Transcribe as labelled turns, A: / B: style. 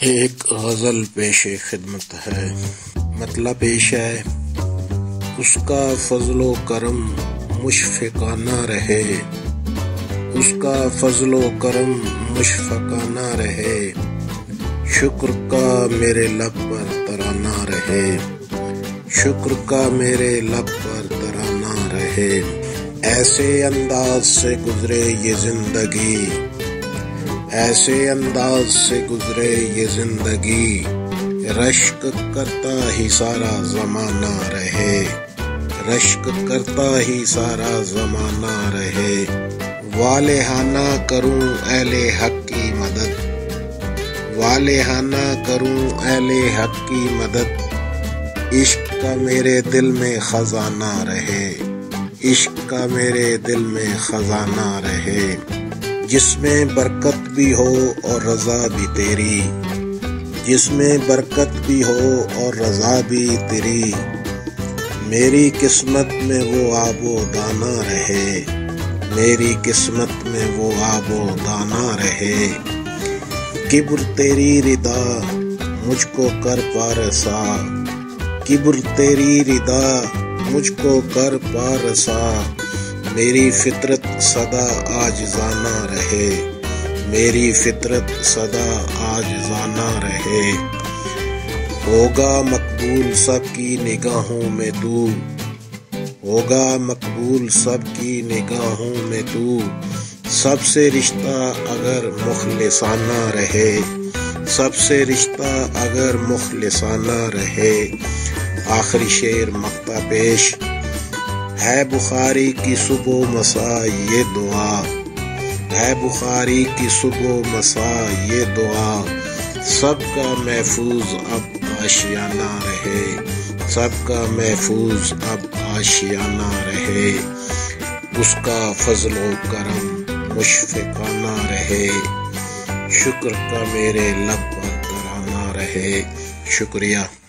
A: ایک غزل پیش خدمت ہے، مطلب پیش ہے، اس کا فضل و کرم مشفقانہ رہے، اس کا فضل و کرم مشفقانہ رہے، شکر کا میرے لب پر ترانہ رہے، شکر کا میرے لب پر ترانہ رہے۔ ایسے انداز سے گزرے یہ زندگی، ایسے انداز سے گزرے یہ زندگی، رشک کرتا ہی سارا زمانہ رہے، رشک کرتا ہی سارا زمانہ رہے۔ والہانہ کروں اہل حق کی مدد، والہانہ کروں اہل حق کی مدد، عشق کا میرے دل میں خزانہ رہے، عشق کا میرے دل میں خزانہ رہے۔ جس میں برکت بھی ہو اور رضا بھی تیری، جس میں برکت بھی ہو اور رضا بھی تیری، میری قسمت میں وہ آب و دانہ رہے، میری قسمت میں وہ آب و دانہ رہے۔ کبر تیری رضا مجھ کو کر پارسا، کبر تیری رضا مجھ کو کر پارسا، میری فطرت سدا عاجزانہ رہے، میری فطرت سدا عاجزانہ رہے۔ ہوگا مقبول سب کی نگاہوں میں تو، ہوگا مقبول سب کی نگاہوں میں تو، سب سے رشتہ اگر مخلصانہ رہے، سب سے رشتہ اگر مخلصانہ رہے۔ آخری شعر مقطع پیش ہے، بخاری کی صبح و مساء یہ دعا، ہے بخاری کی صبح و مساء یہ دعا، سب کا محفوظ اب آشیانہ رہے، سب کا محفوظ اب آشیانہ رہے۔ اس کا فضل و کرم مشفقانہ رہے، شکر کا میرے لب پر ترانہ رہے۔ شکریہ۔